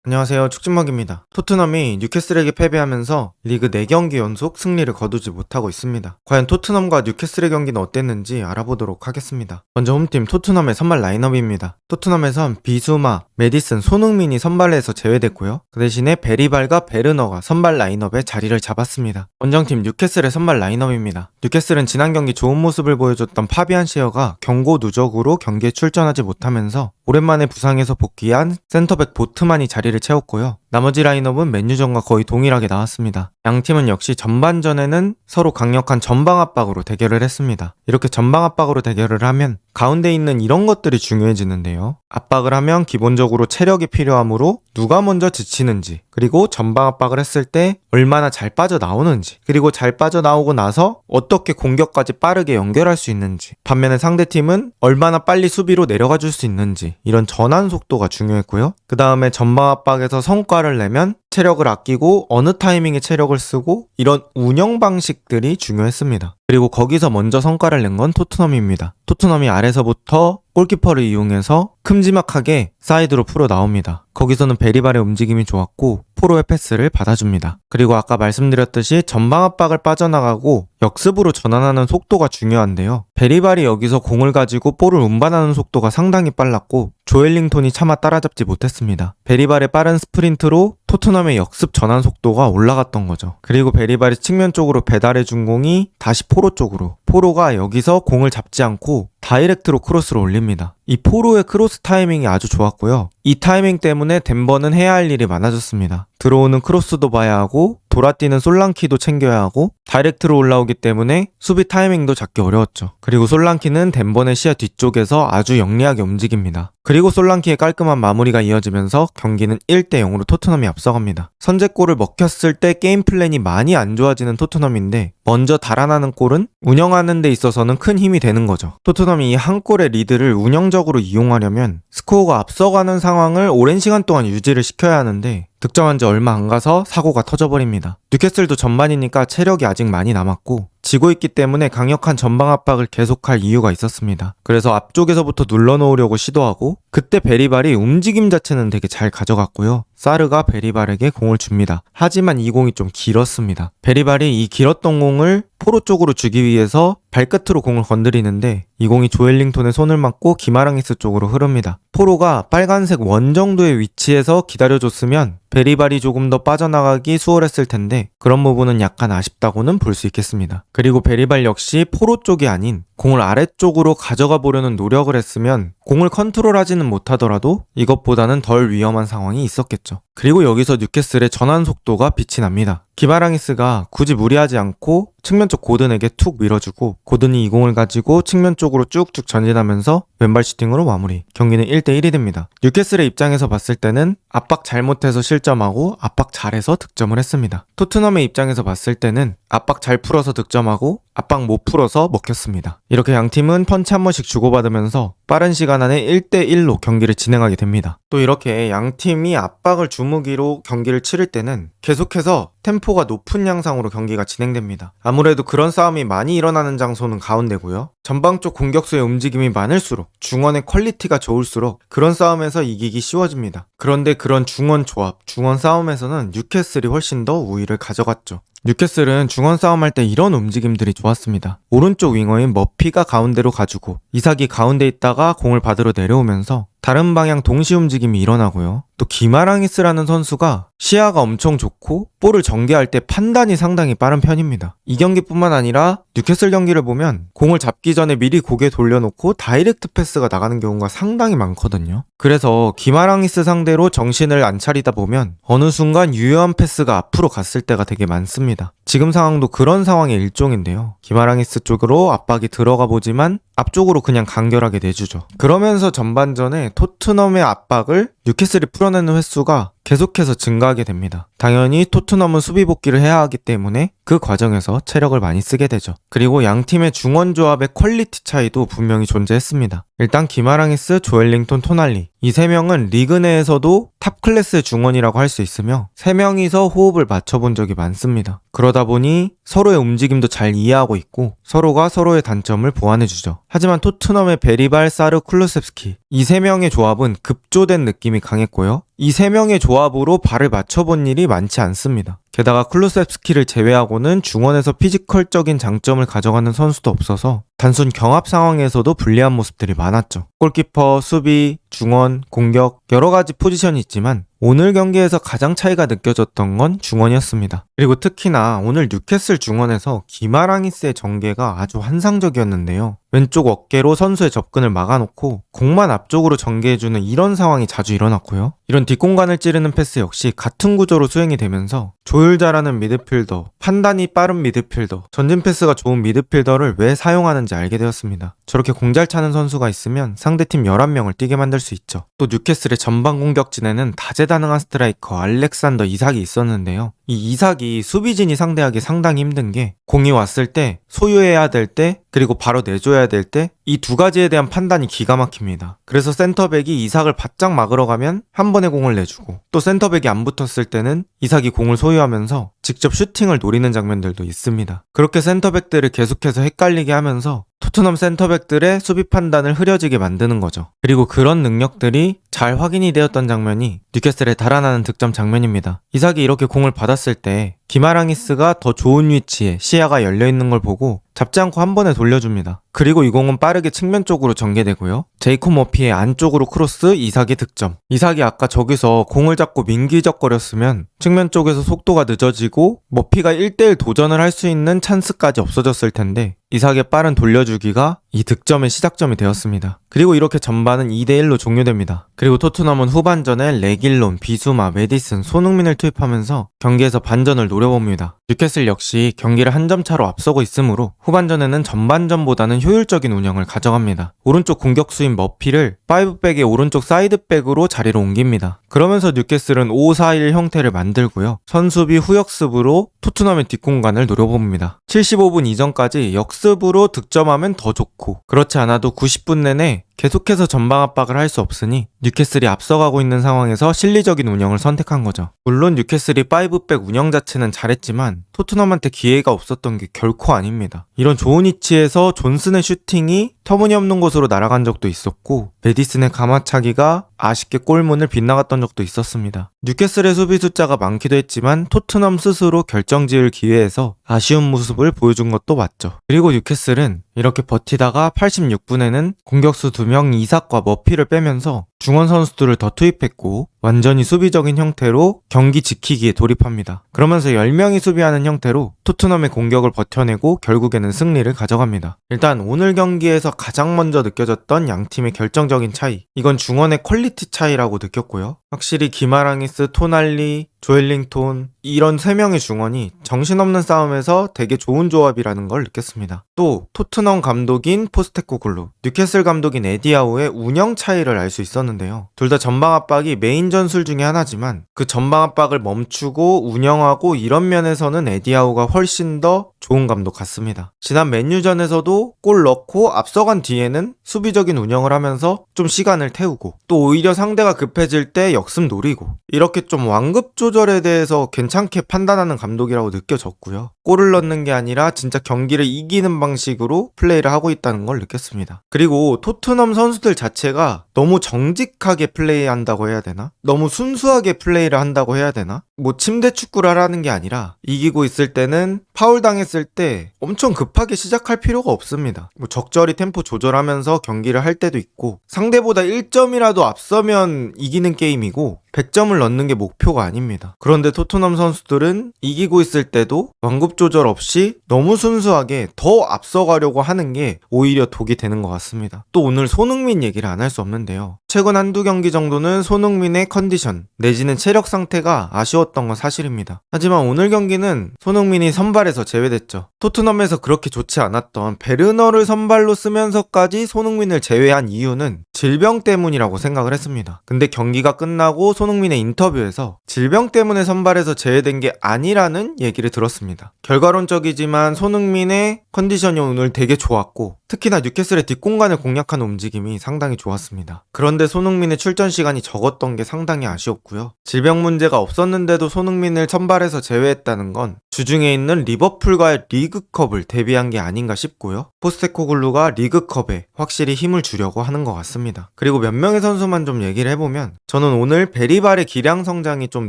안녕하세요. 축진먹입니다. 토트넘이 뉴캐슬에게 패배하면서 리그 4경기 연속 승리를 거두지 못하고 있습니다. 과연 토트넘과 뉴캐슬의 경기는 어땠는지 알아보도록 하겠습니다. 먼저 홈팀 토트넘의 선발 라인업입니다. 토트넘에선 비수마, 메디슨, 손흥민이 선발에서 제외됐고요. 그 대신에 베리발과 베르너가 선발 라인업에 자리를 잡았습니다. 원정팀 뉴캐슬의 선발 라인업입니다. 뉴캐슬은 지난 경기 좋은 모습을 보여줬던 파비안 시어가 경고 누적으로 경기에 출전하지 못하면서 오랜만에 부상에서 복귀한 센터백 보트만이 자리를 채웠고요. 나머지 라인업은 맨유전과 거의 동일하게 나왔습니다. 양팀은 역시 전반전에는 서로 강력한 전방 압박으로 대결을 했습니다. 이렇게 전방 압박으로 대결을 하면 가운데 있는 이런 것들이 중요해지는데요. 압박을 하면 기본적으로 체력이 필요하므로 누가 먼저 지치는지, 그리고 전방 압박을 했을 때 얼마나 잘 빠져나오는지, 그리고 잘 빠져나오고 나서 어떻게 공격까지 빠르게 연결할 수 있는지, 반면에 상대팀은 얼마나 빨리 수비로 내려가 줄 수 있는지, 이런 전환 속도가 중요했고요. 그 다음에 전방 압박에서 성과를 내면 체력을 아끼고 어느 타이밍에 체력을 쓰고, 이런 운영 방식들이 중요했습니다. 그리고 거기서 먼저 성과를 낸 건 토트넘입니다. 토트넘이 아래서부터 골키퍼를 이용해서 큼지막하게 사이드로 풀어 나옵니다. 거기서는 베리발의 움직임이 좋았고 포로의 패스를 받아줍니다. 그리고 아까 말씀드렸듯이 전방 압박을 빠져나가고 역습으로 전환하는 속도가 중요한데요. 베리발이 여기서 공을 가지고 볼을 운반하는 속도가 상당히 빨랐고 조엘링톤이 차마 따라잡지 못했습니다. 베리발의 빠른 스프린트로 토트넘의 역습 전환 속도가 올라갔던 거죠. 그리고 베리발이 측면 쪽으로 배달해준 공이 다시 포로 쪽으로, 포로가 여기서 공을 잡지 않고 다이렉트로 크로스를 올립니다. 이 포로의 크로스 타이밍이 아주 좋았고요. 이 타이밍 때문에 덴버는 해야 할 일이 많아졌습니다. 들어오는 크로스도 봐야 하고 돌아뛰는 솔랑키도 챙겨야 하고 다이렉트로 올라오기 때문에 수비 타이밍도 잡기 어려웠죠. 그리고 솔랑키는 덴버의 시야 뒤쪽에서 아주 영리하게 움직입니다. 그리고 솔랑키의 깔끔한 마무리가 이어지면서 경기는 1대0으로 토트넘이 앞서갑니다. 선제골을 먹혔을 때 게임 플랜이 많이 안 좋아지는 토트넘인데 먼저 달아나는 골은 운영하는 데 있어서는 큰 힘이 되는 거죠. 토트넘이 이 한 골의 리드를 운영적으로 이용하려면 스코어가 앞서가는 상황을 오랜 시간 동안 유지를 시켜야 하는데 득점한 지 얼마 안 가서 사고가 터져버립니다. 뉴캐슬도 전반이니까 체력이 아직 많이 남았고 지고 있기 때문에 강력한 전방 압박을 계속할 이유가 있었습니다. 그래서 앞쪽에서부터 눌러놓으려고 시도하고 그때 베리발이 움직임 자체는 되게 잘 가져갔고요. 사르가 베리발에게 공을 줍니다. 하지만 이 공이 좀 길었습니다. 베리발이 이 길었던 공을 포로 쪽으로 주기 위해서 발끝으로 공을 건드리는데 이 공이 조엘링톤의 손을 맞고 기마랑이스 쪽으로 흐릅니다. 포로가 빨간색 원 정도의 위치에서 기다려줬으면 베리발이 조금 더 빠져나가기 수월했을 텐데 그런 부분은 약간 아쉽다고는 볼 수 있겠습니다. 그리고 베리발 역시 포로 쪽이 아닌 공을 아래쪽으로 가져가 보려는 노력을 했으면 공을 컨트롤하지는 못하더라도 이것보다는 덜 위험한 상황이 있었겠죠. 그리고 여기서 뉴캐슬의 전환 속도가 빛이 납니다. 기마랑이스가 굳이 무리하지 않고 측면 쪽 고든에게 툭 밀어주고 고든이 이 공을 가지고 측면 쪽으로 쭉쭉 전진하면서 왼발 슈팅으로 마무리. 경기는 1대1이 됩니다. 뉴캐슬의 입장에서 봤을 때는 압박 잘못해서 실점하고 압박 잘해서 득점을 했습니다. 토트넘의 입장에서 봤을 때는 압박 잘 풀어서 득점하고 압박 못 풀어서 먹혔습니다. 이렇게 양팀은 펀치 한 번씩 주고받으면서 빠른 시간 안에 1대1로 경기를 진행하게 됩니다. 또 이렇게 양팀이 압박을 주무기로 경기를 치를 때는 계속해서 템포가 높은 양상으로 경기가 진행됩니다. 아무래도 그런 싸움이 많이 일어나는 장소는 가운데고요. 전방 쪽 공격수의 움직임이 많을수록 중원의 퀄리티가 좋을수록 그런 싸움에서 이기기 쉬워집니다. 그런데 그런 중원 조합, 중원 싸움에서는 뉴캐슬이 훨씬 더 우위를 가져갔죠. 뉴캐슬은 중원 싸움할 때 이런 움직임들이 좋았습니다. 오른쪽 윙어인 머피가 가운데로 가주고 이삭이 가운데 있다가 공을 받으러 내려오면서 다른 방향 동시 움직임이 일어나고요. 또 기마랑이스라는 선수가 시야가 엄청 좋고 볼을 전개할 때 판단이 상당히 빠른 편입니다. 이 경기뿐만 아니라 뉴캐슬 경기를 보면 공을 잡기 전에 미리 고개 돌려놓고 다이렉트 패스가 나가는 경우가 상당히 많거든요. 그래서 기마랑이스 상대로 정신을 안 차리다 보면 어느 순간 유효한 패스가 앞으로 갔을 때가 되게 많습니다. 지금 상황도 그런 상황의 일종인데요. 기마랑이스 쪽으로 압박이 들어가 보지만 앞쪽으로 그냥 간결하게 내주죠. 그러면서 전반전에 토트넘의 압박을 뉴캐슬이 풀어내는 횟수가 계속해서 증가하게 됩니다. 당연히 토트넘은 수비 복귀를 해야 하기 때문에 그 과정에서 체력을 많이 쓰게 되죠. 그리고 양팀의 중원 조합의 퀄리티 차이도 분명히 존재했습니다. 일단 기마랑이스, 조엘링톤, 토날리 이 세 명은 리그 내에서도 탑 클래스의 중원이라고 할 수 있으며 세 명이서 호흡을 맞춰본 적이 많습니다. 그러다 보니 서로의 움직임도 잘 이해하고 있고 서로가 서로의 단점을 보완해주죠. 하지만 토트넘의 베리발, 사르, 쿨루셉스키 이 세 명의 조합은 급조된 느낌이 강했고요. 이 3명의 조합으로 발을 맞춰본 일이 많지 않습니다. 게다가 클루셉스키를 제외하고는 중원에서 피지컬적인 장점을 가져가는 선수도 없어서 단순 경합 상황에서도 불리한 모습들이 많았죠. 골키퍼, 수비, 중원, 공격 여러 가지 포지션이 있지만 오늘 경기에서 가장 차이가 느껴졌던 건 중원이었습니다. 그리고 특히나 오늘 뉴캐슬 중원에서 기마랑이스의 전개가 아주 환상적이었는데요. 왼쪽 어깨로 선수의 접근을 막아놓고 공만 앞쪽으로 전개해주는 이런 상황이 자주 일어났고요. 이런 뒷공간을 찌르는 패스 역시 같은 구조로 수행이 되면서 조율 잘하는 미드필더, 판단이 빠른 미드필더, 전진 패스가 좋은 미드필더를 왜 사용하는지 알게 되었습니다. 저렇게 공 잘 차는 선수가 있으면 상대팀 11명을 뛰게 만들 수 있죠. 또 뉴캐슬의 전방 공격진에는 다재다능한 스트라이커 알렉산더 이삭이 있었는데요. 이 이삭이 수비진이 상대하기 상당히 힘든 게 공이 왔을 때 소유해야 될 때 그리고 바로 내줘야 될 때 이 두 가지에 대한 판단이 기가 막힙니다. 그래서 센터백이 이삭을 바짝 막으러 가면 한 번에 공을 내주고 또 센터백이 안 붙었을 때는 이삭이 공을 소유하면서 직접 슈팅을 노리는 장면들도 있습니다. 그렇게 센터백들을 계속해서 헷갈리게 하면서 토트넘 센터백들의 수비 판단을 흐려지게 만드는 거죠. 그리고 그런 능력들이 잘 확인이 되었던 장면이 뉴캐슬의 달아나는 득점 장면입니다. 이삭이 이렇게 공을 받았을 때 기마랑이스가 더 좋은 위치에 시야가 열려있는 걸 보고 잡지 않고 한 번에 돌려줍니다. 그리고 이 공은 빠르게 측면 쪽으로 전개되고요. 제이콥 머피의 안쪽으로 크로스, 이삭이 득점. 이삭이 아까 저기서 공을 잡고 민기적거렸으면 측면 쪽에서 속도가 늦어지고 머피가 1대1 도전을 할 수 있는 찬스까지 없어졌을 텐데 이삭의 빠른 돌려주기가 이 득점의 시작점이 되었습니다. 그리고 이렇게 전반은 2대1로 종료됩니다. 그리고 토트넘은 후반전에 레길론, 비수마, 메디슨, 손흥민을 투입하면서 경기에서 반전을 노려봅니다. 뉴캐슬 역시 경기를 한 점 차로 앞서고 있으므로 후반전에는 전반전보다는 효율적인 운영을 가져갑니다. 오른쪽 공격수인 머피를 5백의 오른쪽 사이드백으로 자리를 옮깁니다. 그러면서 뉴캐슬은 5-4-1 형태를 만들고요. 선수비 후역습으로 토트넘의 뒷공간을 노려봅니다. 75분 이전까지 역습으로 득점하면 더 좋고 그렇지 않아도 90분 내내 계속해서 전방 압박을 할 수 없으니 뉴캐슬이 앞서가고 있는 상황에서 실리적인 운영을 선택한 거죠. 물론 뉴캐슬이 5백 운영 자체는 잘했지만 토트넘한테 기회가 없었던 게 결코 아닙니다. 이런 좋은 위치에서 존슨의 슈팅이 터무니없는 곳으로 날아간 적도 있었고 메디슨의 가마차기가 아쉽게 골문을 빗나갔던 적도 있었습니다. 뉴캐슬의 수비 숫자가 많기도 했지만 토트넘 스스로 결정지을 기회에서 아쉬운 모습을 보여준 것도 맞죠. 그리고 뉴캐슬은 이렇게 버티다가 86분에는 공격수 2명 이삭과 머피를 빼면서 중원 선수들을 더 투입했고 완전히 수비적인 형태로 경기 지키기에 돌입합니다. 그러면서 10명이 수비하는 형태로 토트넘의 공격을 버텨내고 결국에는 승리를 가져갑니다. 일단 오늘 경기에서 가장 먼저 느껴졌던 양팀의 결정적인 차이, 이건 중원의 퀄리티 차이라고 느꼈고요. 확실히 기마랑이스, 토날리, 조엘링톤 이런 3명의 중원이 정신없는 싸움에서 되게 좋은 조합이라는 걸 느꼈습니다. 또 토트넘 감독인 포스테코글루, 뉴캐슬 감독인 에디아우의 운영 차이를 알 수 있었는데요. 둘 다 전방 압박이 메인 전술 중에 하나지만 그 전방 압박을 멈추고 운영하고 이런 면에서는 에디아우가 훨씬 더 좋은 감독 같습니다. 지난 맨유전에서도 골 넣고 앞서간 뒤에는 수비적인 운영을 하면서 좀 시간을 태우고 또 오히려 상대가 급해질 때 역습 노리고 이렇게 좀 완급 조절에 대해서 괜찮게 판단하는 감독이라고 느껴졌고요. 골을 넣는 게 아니라 진짜 경기를 이기는 방식으로 플레이를 하고 있다는 걸 느꼈습니다. 그리고 토트넘 선수들 자체가 너무 정직하게 플레이한다고 해야 되나? 너무 순수하게 플레이를 한다고 해야 되나? 뭐 침대 축구를 하라는 게 아니라 이기고 있을 때는 파울 당했을 때 엄청 급하게 시작할 필요가 없습니다. 뭐 적절히 템포 조절하면서 경기를 할 때도 있고 상대보다 1점이라도 앞서면 이기는 게임이고 100점을 넣는 게 목표가 아닙니다. 그런데 토트넘 선수들은 이기고 있을 때도 완급 조절 없이 너무 순수하게 더 앞서가려고 하는 게 오히려 독이 되는 것 같습니다. 또 오늘 손흥민 얘기를 안 할 수 없는데요. 최근 한두 경기 정도는 손흥민의 컨디션 내지는 체력 상태가 아쉬웠던 건 사실입니다. 하지만 오늘 경기는 손흥민이 선발에서 제외됐죠. 토트넘에서 그렇게 좋지 않았던 베르너를 선발로 쓰면서까지 손흥민을 제외한 이유는 질병 때문이라고 생각을 했습니다. 근데 경기가 끝나고 손흥민의 인터뷰에서 질병 때문에 선발에서 제외된 게 아니라는 얘기를 들었습니다. 결과론적이지만 손흥민의 컨디션이 오늘 되게 좋았고 특히나 뉴캐슬의 뒷공간을 공략하는 움직임이 상당히 좋았습니다. 그런데 손흥민의 출전 시간이 적었던 게 상당히 아쉬웠고요. 질병 문제가 없었는데도 손흥민을 선발에서 제외했다는 건 주중에 있는 리버풀과의 리그컵을 대비한 게 아닌가 싶고요. 포스테코글루가 리그컵에 확실히 힘을 주려고 하는 것 같습니다. 그리고 몇 명의 선수만 좀 얘기를 해보면 저는 오늘 베리발의 기량 성장이 좀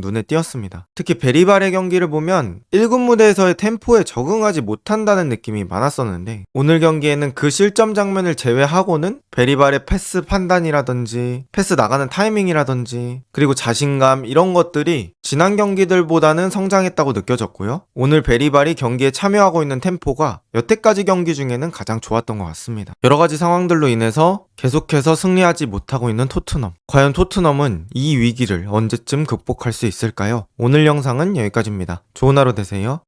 눈에 띄었습니다. 특히 베리발의 경기를 보면 1군 무대에서의 템포에 적응하지 못한다는 느낌이 많았었는데 오늘 경기에는 그 실점 장면을 제외하고는 베리발의 패스 판단이라든지 패스 나가는 타이밍이라든지 그리고 자신감 이런 것들이 지난 경기들보다는 성장했다고 느껴졌고요. 오늘 베리발이 경기에 참여하고 있는 템포가 여태까지 경기 중에는 가장 좋았던 것 같습니다. 여러 가지 상황들로 인해서 계속해서 승리하지 못하고 있는 토트넘. 과연 토트넘은 이 위기를 언제쯤 극복할 수 있을까요? 오늘 영상은 여기까지입니다. 좋은 하루 되세요.